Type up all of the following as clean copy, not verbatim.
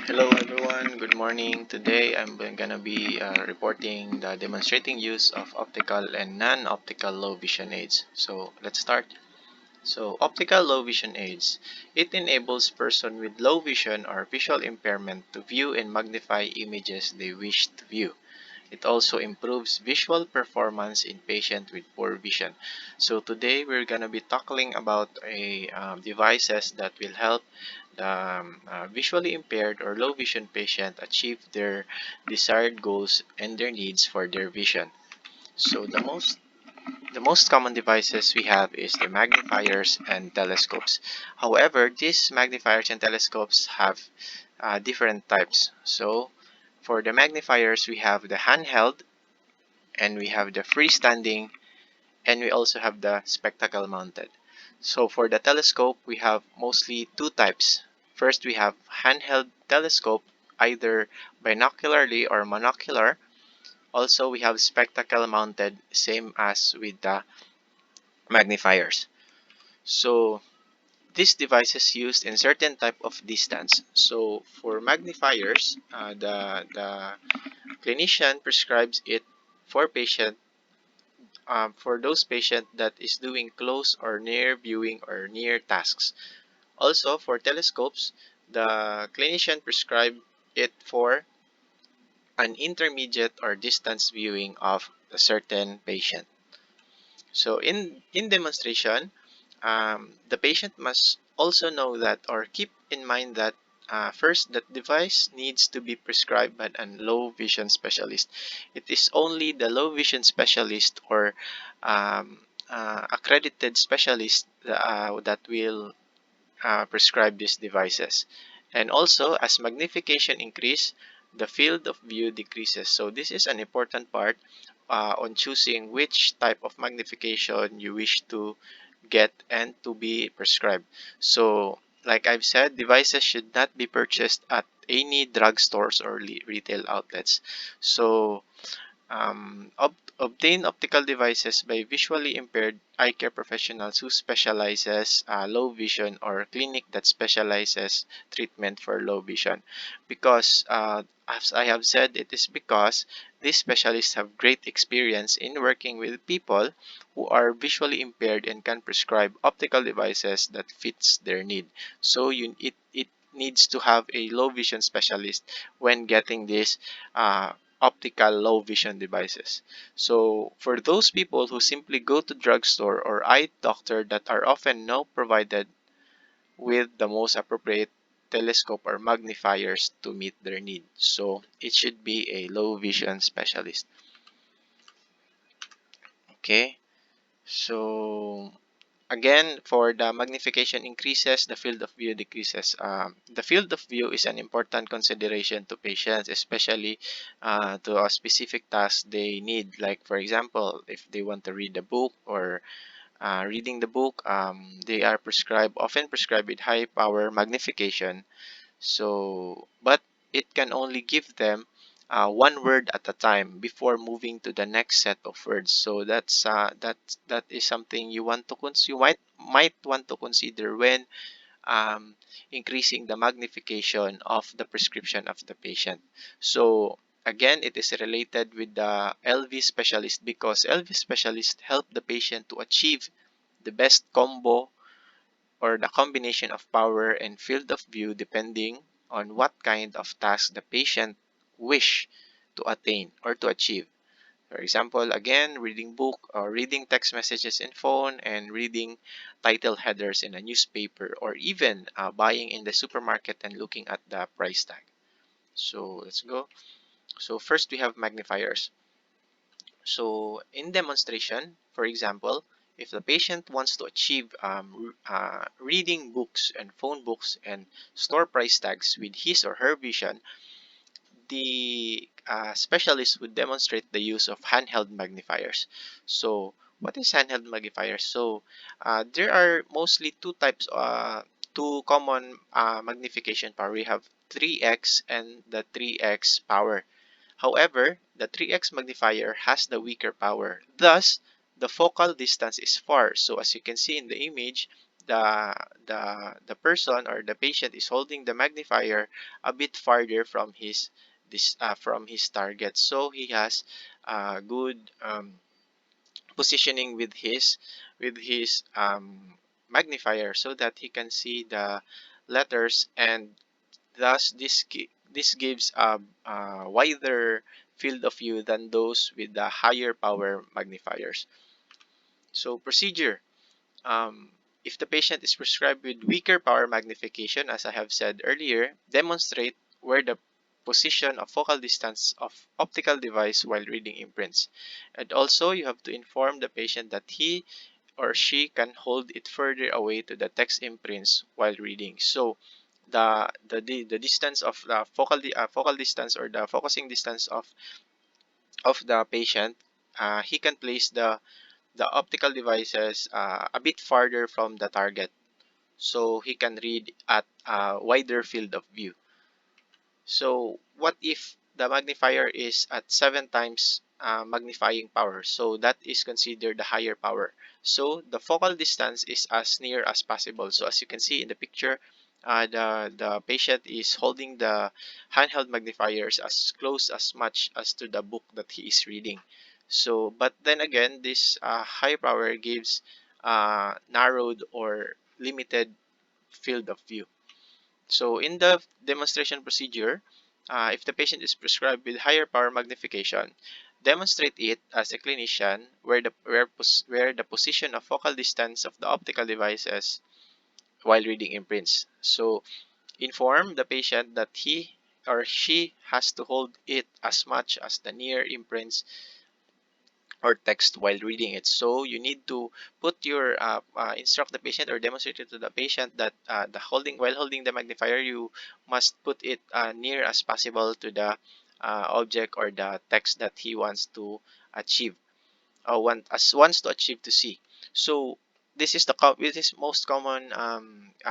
Hello everyone, good morning. Today I'm gonna be reporting the demonstrating use of optical and non-optical low vision aids. So let's start. So optical low vision aids. It enables person with low vision or visual impairment to view and magnify images they wish to view. It also improves visual performance in patients with poor vision. So today we're gonna be tackling about a devices that will help the visually impaired or low vision patient achieve their desired goals and their needs for their vision. So the most common devices we have is the magnifiers and telescopes. However, these magnifiers and telescopes have different types. So for the magnifiers, we have the handheld, and we have the freestanding, and we also have the spectacle mounted. So for the telescope, we have mostly two types. First, we have handheld telescope, either binocularly or monocular. Also, we have spectacle mounted, same as with the magnifiers. So this device is used in certain type of distance. So for magnifiers, the clinician prescribes it for patient for those patient that is doing close or near viewing or near tasks. Also, for telescopes, the clinician prescribe it for an intermediate or distance viewing of a certain patient. So in demonstration, the patient must also know that or keep in mind that first, that device needs to be prescribed by a low vision specialist. It is only the low vision specialist or accredited specialist that will prescribe these devices. And also, as magnification increase, the field of view decreases. So this is an important part on choosing which type of magnification you wish to get and to be prescribed. So, like I've said, devices should not be purchased at any drugstores or retail outlets. So, obtain optical devices by visually impaired eye care professionals who specializes low vision, or clinic that specializes treatment for low vision. Because as I have said, it is because these specialists have great experience in working with people who are visually impaired and can prescribe optical devices that fits their need. So it needs to have a low vision specialist when getting this optical low vision devices. So for those people who simply go to drugstore or eye doctor that are often not provided with the most appropriate telescope or magnifiers to meet their need. So it should be a low vision specialist. Okay. So again, for the magnification increases, the field of view decreases. The field of view is an important consideration to patients, especially to a specific task they need. Like, for example, if they want to read a book or reading the book, they are often prescribed with high power magnification. So, but it can only give them one word at a time before moving to the next set of words. So that is something you might want to consider when um, increasing the magnification of the prescription of the patient. So again, it is related with the LV specialist, because LV specialist help the patient to achieve the best combo or the combination of power and field of view depending on what kind of task the patient wish to attain or to achieve. For example, again, reading book or reading text messages in phone, and reading title headers in a newspaper, or even buying in the supermarket and looking at the price tag. So let's go. So first we have magnifiers. So in demonstration, for example, if the patient wants to achieve reading books and phone books and store price tags with his or her vision, the specialist would demonstrate the use of handheld magnifiers. So what is handheld magnifiers? So there are mostly two common magnification power. We have 3x and the 3x power. However, the 3x magnifier has the weaker power. Thus, the focal distance is far. So as you can see in the image, the person or the patient is holding the magnifier a bit farther from his target, so he has good positioning with his magnifier so that he can see the letters, and thus this gives a wider field of view than those with the higher power magnifiers. So procedure. Um, if the patient is prescribed with weaker power magnification, as I have said earlier, demonstrate where the position of focal distance of optical device while reading imprints. And also, you have to inform the patient that he or she can hold it further away to the text imprints while reading. So, the distance of the focal distance or the focusing distance of the patient, he can place the optical devices a bit farther from the target, so he can read at a wider field of view. So what if the magnifier is at 7 times magnifying power? So that is considered the higher power. So the focal distance is as near as possible. So as you can see in the picture, the patient is holding the handheld magnifiers as close as much as to the book that he is reading. So, but then again, this high power gives narrowed or limited field of view. So in the demonstration procedure, if the patient is prescribed with higher power magnification, demonstrate it as a clinician where the position of focal distance of the optical devices while reading imprints. So inform the patient that he or she has to hold it as much as the near imprints or text while reading it. So you need to put your instruct the patient or demonstrate it to the patient that the holding while holding the magnifier, you must put it near as possible to the object or the text that he wants to achieve, wants to achieve to see. So this is most common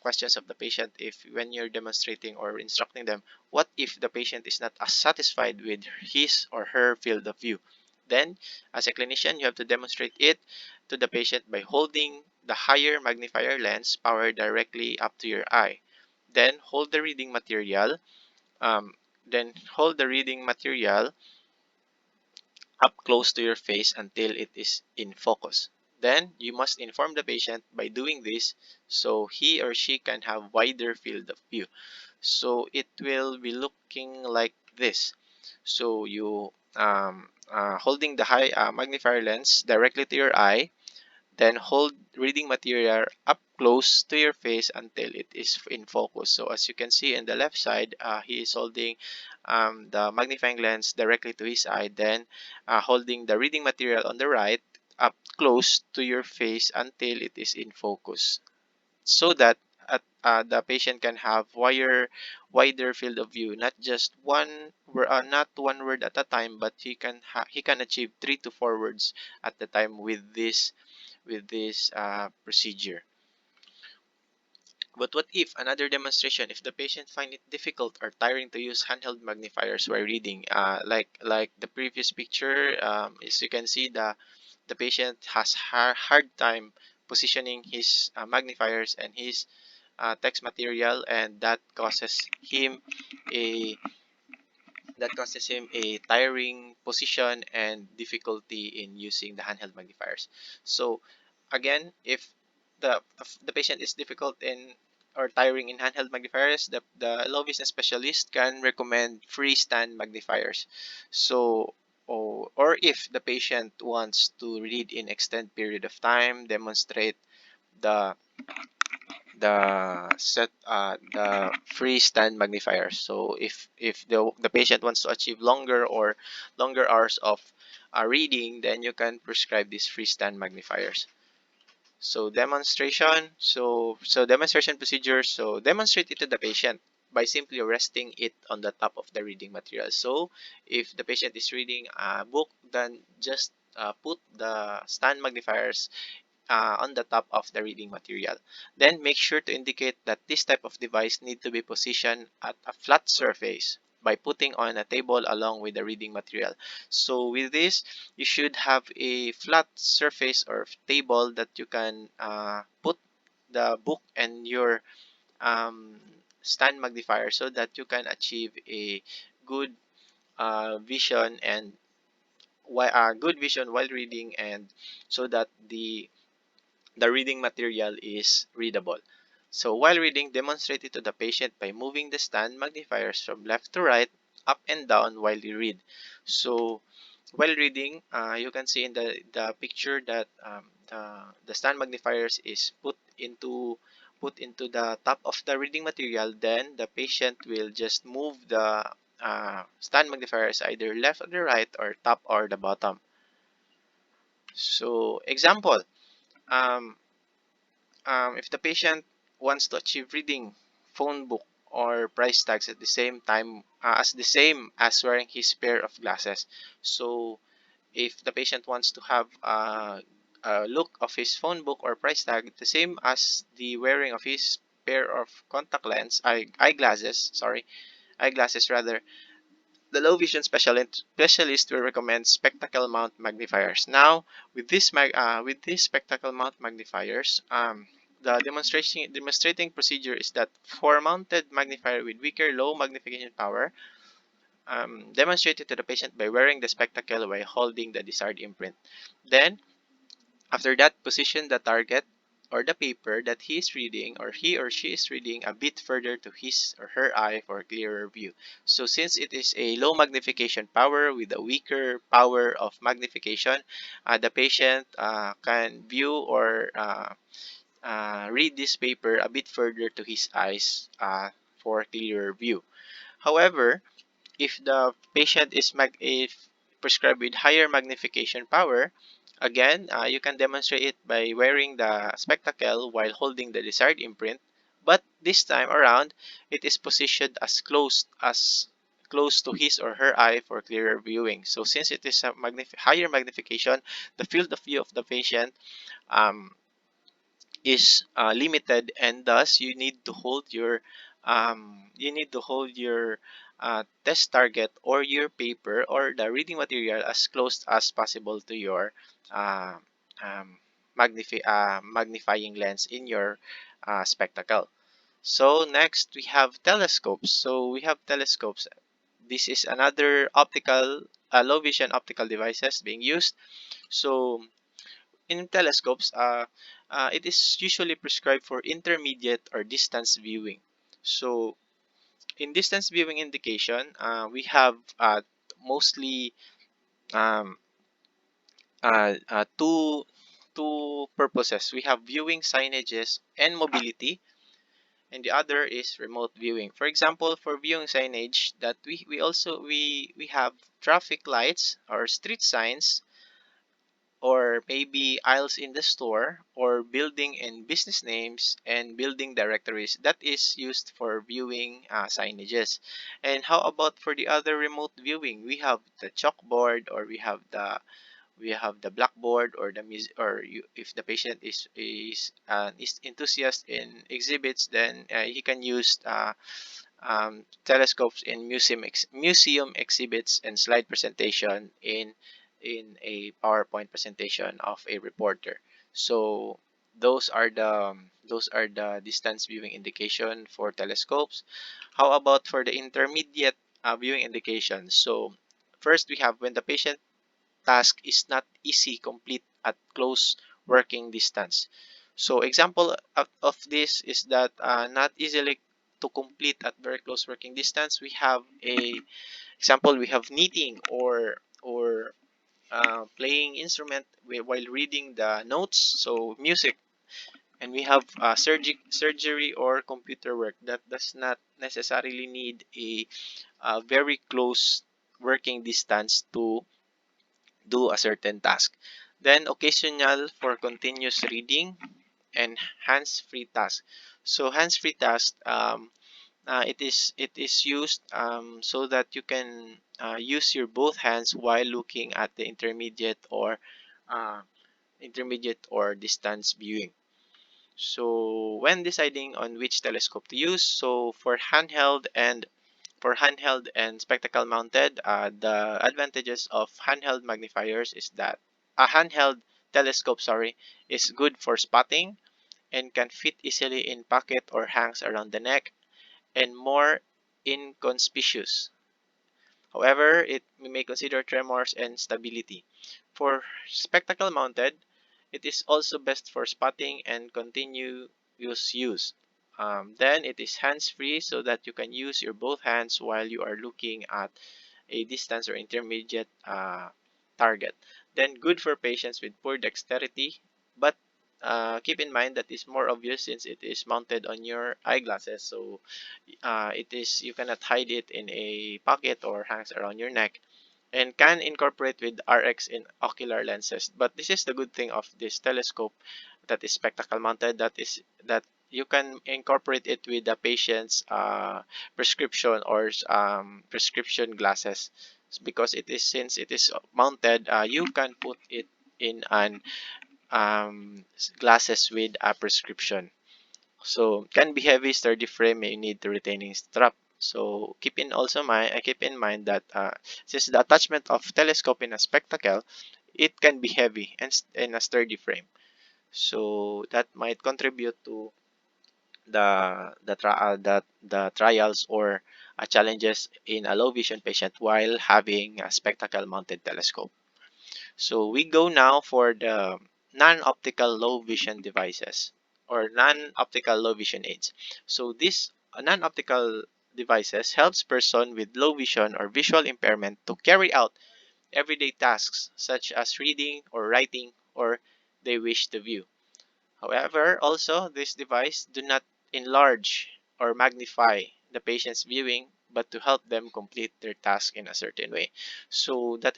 questions of the patient if when you're demonstrating or instructing them. What if the patient is not as satisfied with his or her field of view? Then, as a clinician, you have to demonstrate it to the patient by holding the higher magnifier lens powered directly up to your eye. Then hold the reading material. Um, then hold the reading material up close to your face until it is in focus. Then you must inform the patient by doing this so he or she can have wider field of view. So it will be looking like this. So you holding the high magnifier lens directly to your eye, then hold reading material up close to your face until it is in focus. So as you can see in the left side, he is holding the magnifying lens directly to his eye, then holding the reading material on the right up close to your face until it is in focus, so that the patient can have wider field of view, not just not one word at a time, but he can achieve 3 to 4 words at the time with this procedure. But what if another demonstration, if the patient find it difficult or tiring to use handheld magnifiers while reading, like the previous picture, as you can see, the patient has hard time positioning his magnifiers and his text material, and a that causes him a tiring position and difficulty in using the handheld magnifiers. So again, if the patient is difficult in or tiring in handheld magnifiers, the low vision specialist can recommend freestand magnifiers. So or if the patient wants to read in extended period of time, demonstrate the the freestand magnifier. So if the patient wants to achieve longer hours of reading, then you can prescribe these freestand magnifiers. So demonstration procedure. So demonstrate it to the patient by simply resting it on the top of the reading material. So if the patient is reading a book, then just put the stand magnifiers on the top of the reading material. Then make sure to indicate that this type of device need to be positioned at a flat surface by putting on a table along with the reading material. So with this, you should have a flat surface or table that you can put the book and your um, stand magnifier so that you can achieve a good vision and good vision while reading, and so that the reading material is readable. So while reading, demonstrate it to the patient by moving the stand magnifiers from left to right, up and down while you read. So while reading, you can see in the picture that the stand magnifiers is put into the top of the reading material. Then the patient will just move the stand magnifiers either left or the right, or top or the bottom. So example, um, if the patient wants to achieve reading phone book or price tags at the same time, as the same as wearing his pair of glasses. So if the patient wants to have a look of his phone book or price tag the same as the wearing of his pair of contact lens, eyeglasses rather, the low vision specialist will recommend spectacle mount magnifiers. Now, with these spectacle mount magnifiers, the demonstrating procedure is that for mounted magnifier with weaker low magnification power, demonstrated to the patient by wearing the spectacle while holding the desired imprint. Then, after that, position the target or the paper that he is reading, or he or she is reading, a bit further to his or her eye for clearer view. So since it is a low magnification power with a weaker power of magnification, the patient can view or read this paper a bit further to his eyes for clearer view. However, if the patient if prescribed with higher magnification power, again, you can demonstrate it by wearing the spectacle while holding the desired imprint, but this time around, it is positioned as close to his or her eye for clearer viewing. So since it is a higher magnification, the field of view of the patient um, is limited, and thus you need to hold your test target or your paper or the reading material as close as possible to your uh, um, magnifying lens in your spectacle. So next we have telescopes. So we have telescopes. This is another optical low vision optical devices being used. So in telescopes, it is usually prescribed for intermediate or distance viewing. So, in distance viewing indication, we have mostly um, two purposes. We have viewing signages and mobility, and the other is remote viewing. For example, for viewing signage, that we have traffic lights or street signs, or maybe aisles in the store, or building and business names and building directories, that is used for viewing signages. And how about for the other remote viewing? We have the chalkboard, or we have the blackboard, or if the patient is enthusiast in exhibits, then he can use telescopes in museum exhibits and slide presentation in a PowerPoint presentation of a reporter. So those are the distance viewing indication for telescopes. How about for the intermediate viewing indication? So first we have when the patient task is not easy complete at close working distance. So example of this is that not easily to complete at very close working distance. We have a example. We have knitting, or playing instrument while reading the notes, so music. And we have surgery or computer work that does not necessarily need a very close working distance to do a certain task. Then occasional for continuous reading and hands-free task. So hands-free task, it is used so that you can use your both hands while looking at the uh, intermediate or distance viewing. So when deciding on which telescope to use, so for handheld and spectacle mounted, the advantages of handheld magnifiers is that a handheld telescope, sorry, is good for spotting, and can fit easily in pocket or hangs around the neck, and more inconspicuous. However, it may consider tremors and stability. For spectacle mounted, it is also best for spotting and continuous use. Then it is hands-free so that you can use your both hands while you are looking at a distance or intermediate target. Then good for patients with poor dexterity, but keep in mind that is more obvious since it is mounted on your eyeglasses. So it is you cannot hide it in a pocket or hangs around your neck, and can incorporate with RX in ocular lenses. But this is the good thing of this telescope that is spectacle mounted, that you can incorporate it with the patient's prescription or prescription glasses, because it is since it is mounted, you can put it in an glasses with a prescription. So can be heavy, sturdy frame may need the retaining strap. So keep in mind that since the attachment of telescope in a spectacle, it can be heavy and in a sturdy frame. So that might contribute to the trials or challenges in a low vision patient while having a spectacle mounted telescope. So we go now for the non-optical low vision devices or non-optical low vision aids. So this non-optical devices helps person with low vision or visual impairment to carry out everyday tasks such as reading or writing or they wish to view. However, also this device do not enlarge or magnify the patient's viewing, but to help them complete their task in a certain way. So that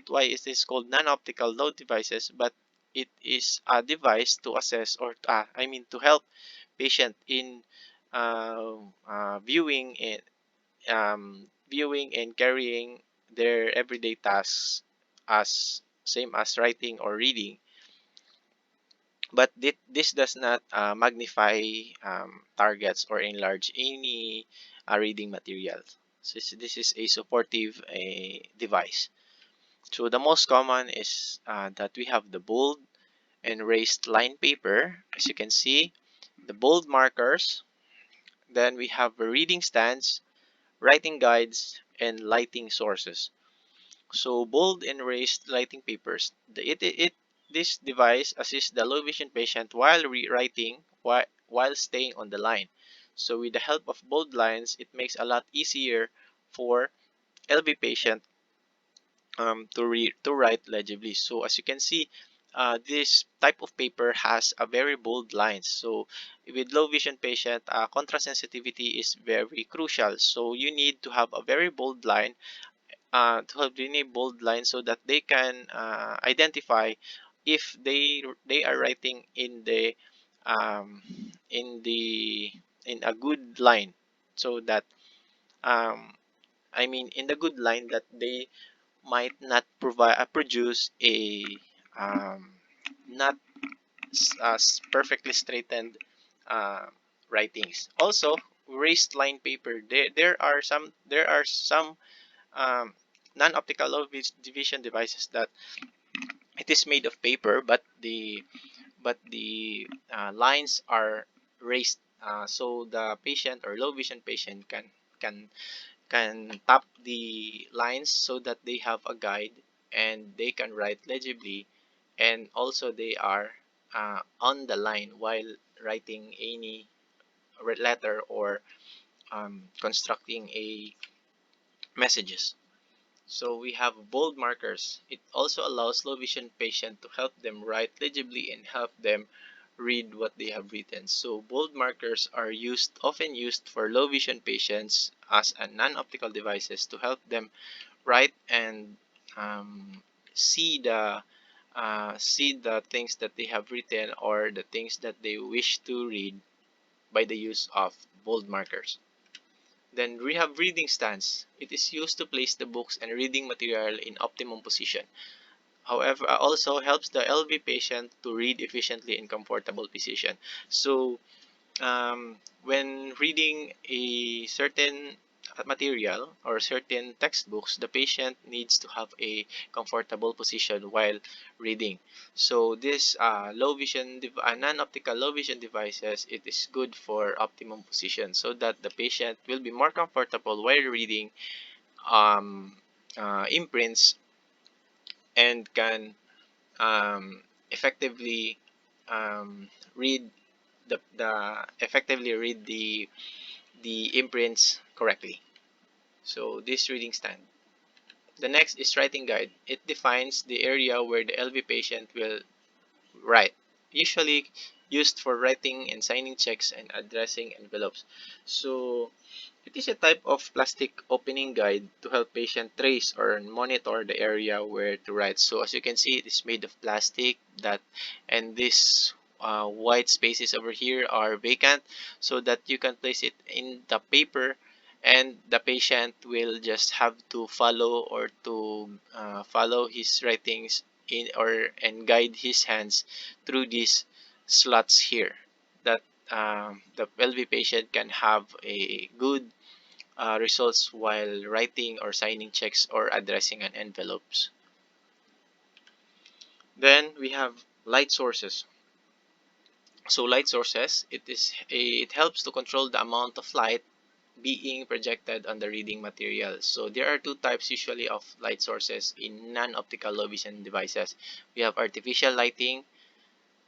why it is called non-optical load devices, but it is a device to assess or to help patient in viewing and carrying their everyday tasks as same as writing or reading, but this does not magnify targets or enlarge any reading material. So this is a supportive device. So the most common is that we have the bold and raised line paper, as you can see, the bold markers. Then we have the reading stands, writing guides, and lighting sources. So bold and raised lighting papers. This device assists the low vision patient while rewriting while staying on the line. So with the help of bold lines, it makes a lot easier for LV patient to write legibly. So as you can see, this type of paper has a very bold lines. So with low vision patient, contrast sensitivity is very crucial. So you need to have a very bold line to have any bold lines so that they can identify if they are writing um, in the in a good line, so that um, in the good line that they might not produce a um, not perfectly straightened uh, writings. Also, raised line paper. There are some um, non-optical low division devices that it is made of paper, but the lines are raised, so the patient or low vision patient can can tap the lines so that they have a guide and they can write legibly, and also they are on the line while writing any letter or constructing a messages. So we have bold markers. It also allows low vision patient to help them write legibly and help them read what they have written. So bold markers are often used for low vision patients as a non-optical devices to help them write and um, see the things that they have written or the things that they wish to read by the use of bold markers. Then we have reading stands. It is used to place the books and reading material in optimum position. However, also helps the LV patient to read efficiently in comfortable position. So when reading a certain material or certain textbooks, the patient needs to have a comfortable position while reading. So this non-optical low vision devices, it is good for optimum position so that the patient will be more comfortable while reading um, imprints and can effectively read the effectively read the imprints correctly. So this reading stand. The next is writing guide. It defines the area where the LV patient will write, usually used for writing and signing checks and addressing envelopes. So it is a type of plastic opening guide to help patient trace or monitor the area where to write. So as you can see, it is made of plastic that and this white spaces over here are vacant so that you can place it in the paper and the patient will just have to follow or to follow his writings in or and guide his hands through these slots here that the LV patient can have a good results while writing or signing checks or addressing an envelopes. Then we have light sources. So light sources, it helps to control the amount of light being projected on the reading material. So there are two types usually of light sources in non-optical low vision devices. We have artificial lighting,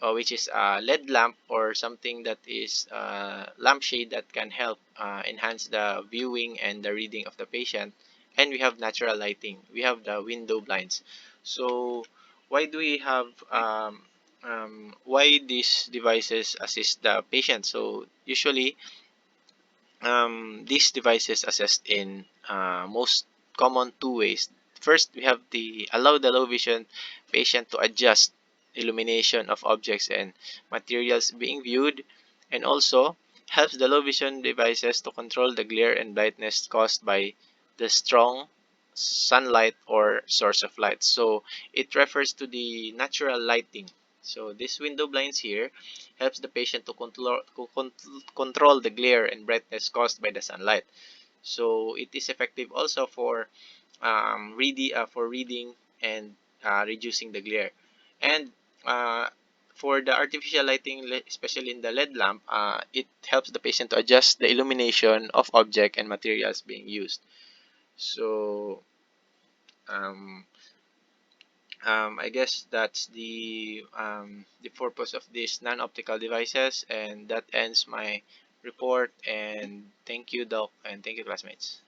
which is a LED lamp or something that is a lampshade that can help enhance the viewing and the reading of the patient. And we have natural lighting. We have the window blinds. So why do we have why these devices assist the patient? So usually these devices assist in most common two ways. First, we have the allow the low vision patient to adjust illumination of objects and materials being viewed, and also helps the low vision devices to control the glare and brightness caused by the strong sunlight or source of light. So it refers to the natural lighting. So this window blinds here helps the patient to control the glare and brightness caused by the sunlight. So it is effective also for reading and reducing the glare. And uh, for the artificial lighting, especially in the LED lamp, it helps the patient to adjust the illumination of object and materials being used. So um, I guess that's the purpose of these non-optical devices, and that ends my report. And thank you, Doc, and thank you, classmates.